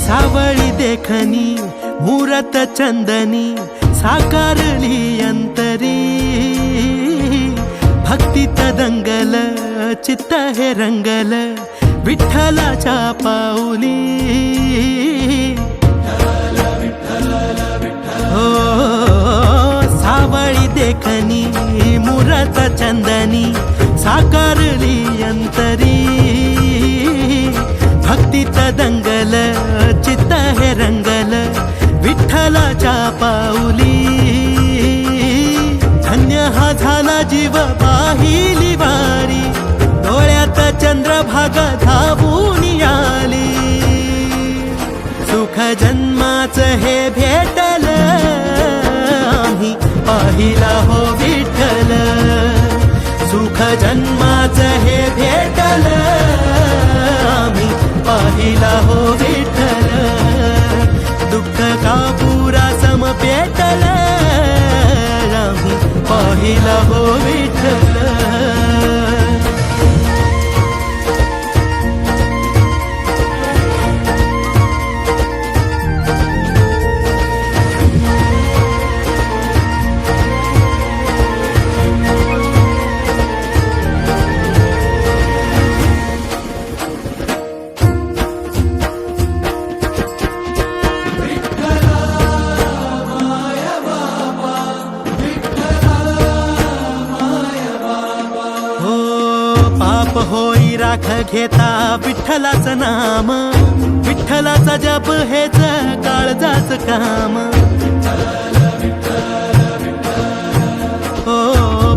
सावळी देखनी मुहूर्त चंदनी साकारली अंतरी भक्तीत दंगल चित्त हे रंगल विठ्ठलाच्या पाऊली हो सावळी देखनी मुहूर्त चंदनी साकारली अंतरी भक्तीत दंगल चित्त हे रंगल विठ्ठलाच्या पाऊली धन्य हा झाला जीव पाहिली वारी डोळ्यात चंद्रभागा धावून आली सुख जन्माचं हे भेटल आम्ही पाहिला हो विठ्ठल सुख जन्माचं हे भेटल आम्ही पाहिला हो विठ्ठल दुःख का पुरा सम पेटल आम्ही पाहिला हो विठ्ठल पाप होई राख घेता विठ्ठलाचं नाम विठ्ठलाचा जप हेच काळजाच काम हो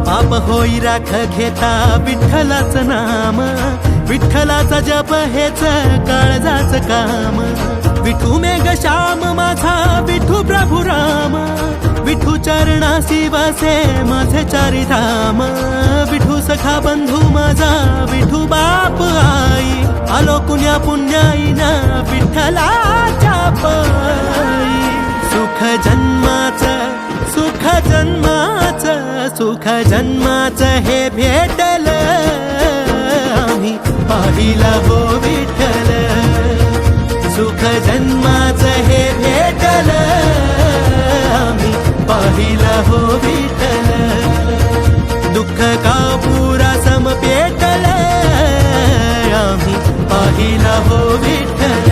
पाप होई राख घेता विठ्ठलाचं नाम विठ्ठलाचा जप हेच काळजाच काम विठू मेघ श्याम माझा विठू प्रभू राम विठू चरणासी वसे माझे चारी धाम विठू सखा बंधू माझा विठू बाप आई आलो कुण्या पुण्याईना विठ्ठलाच्या पायी सुख जन्माचं सुख जन्माचं सुख जन्माचं हे भेटल आम्ही पाहिला हो विठ्ठल सुख जन्माचं हे भेटल आम्ही पाहिला हो विठ्ठल दुःख का पुरा सम पेटल आम्ही पाहिला हो विठ्ठल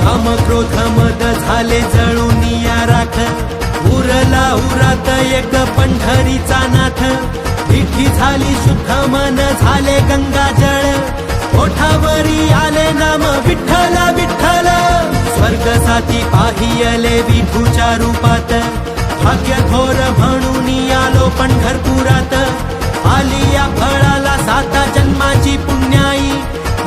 काम क्रोध मद झाले जळून या राख उरला उरात एक पंढरीचा नाथ विठी झाली शुद्ध मन झाले गंगाजळ ओठावरी आले नाम विठ्ठल विठ्ठल स्वर्ग साथी पाहियले विठूच्या रूपात भाग्य थोर म्हणून आलो पंढरपुरात आली या फळाला साता जन्माची पुण्याई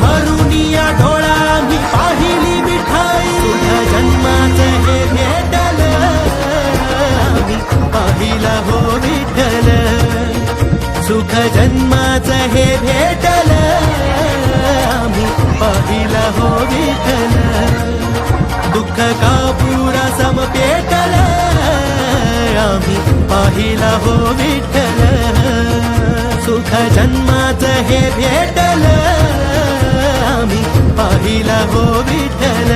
भरून या डोळा मी पाहिली विठाई तुझ्या जन्माचं हे भेटल आम्ही पाहिला हो विठ्ठल सुख जन्माचं हे भेटल आम्ही पाहिला हो विठ्ठल दुःख का पुरा सम पेटल आम्ही पाहिला हो विठ्ठल सुख जन्माचं हे भेटल आम्ही पाहिला हो विठ्ठल